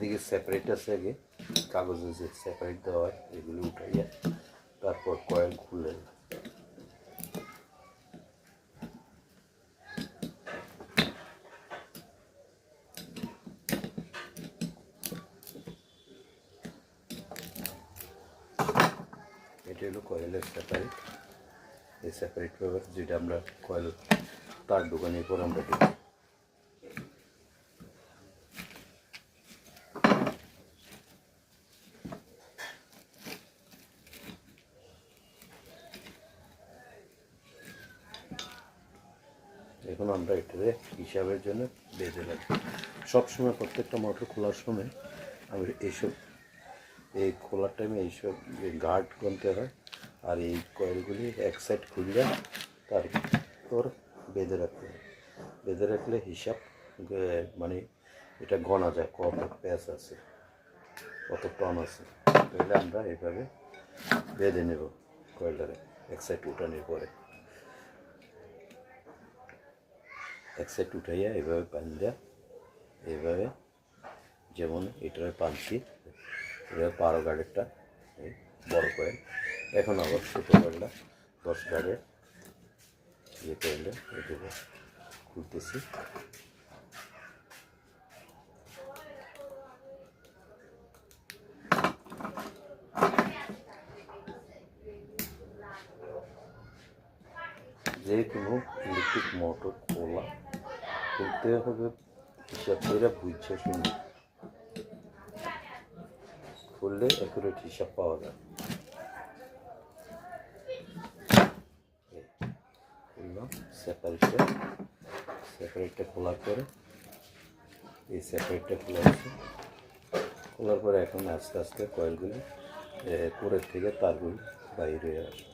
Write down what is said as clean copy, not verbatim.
এদিকে সেপারেট আছে, আগে কাগজে যে সেপারেট দেওয়া হয় এগুলো উঠাইয়া তারপর কয়েল খুলে এটা হলো কয়েলের সেপারেট। এই সেপারেট পেপার যেটা আমরা কয়েল তার দোকানের পর আমরা দিই। এখন আমরা এটারে হিসাবের জন্য বেঁধে রাখি। সবসময় প্রত্যেকটা মোটর খোলার সময় আমি এইসব এই খোলার টাইমে এইসব গার্ড গুনতে হয়, আর এই কয়েলগুলি এক সাইড খুললে তারপর বেঁধে রাখতে হয়। বেঁধে রাখলে হিসাব মানে এটা গণা যায় কত প্যাচ আছে, কত টন আছে। তাহলে আমরা এইভাবে বেঁধে নেব কয়েলটারে এক সাইড উঠানোর পরে। এক সাইড উঠাইয়া এইভাবে বাঁধা, এইভাবে যেমন এটার পানছি, এটা 12 গার্ডেরটা এই বড় কয়েল। এখন আবার ছোটো কয়েলটা 10 গার্ডের ইয়ে কয়েলটা এটাকে খুলতেছি। যে কোনো ইলেকট্রিক মোটর খুলতে হবে হিসাব করে বুঝছে শুনে, খুললে অ্যাকুরেট হিসাব পাওয়া যায়। খুললাম সেপারেটটা খোলার পরে এই সেপারেটটা খোলা হচ্ছে। খোলার পরে এখন আস্তে আস্তে কয়েলগুলি উপরের থেকে তারগুলি বাইরে আসবে।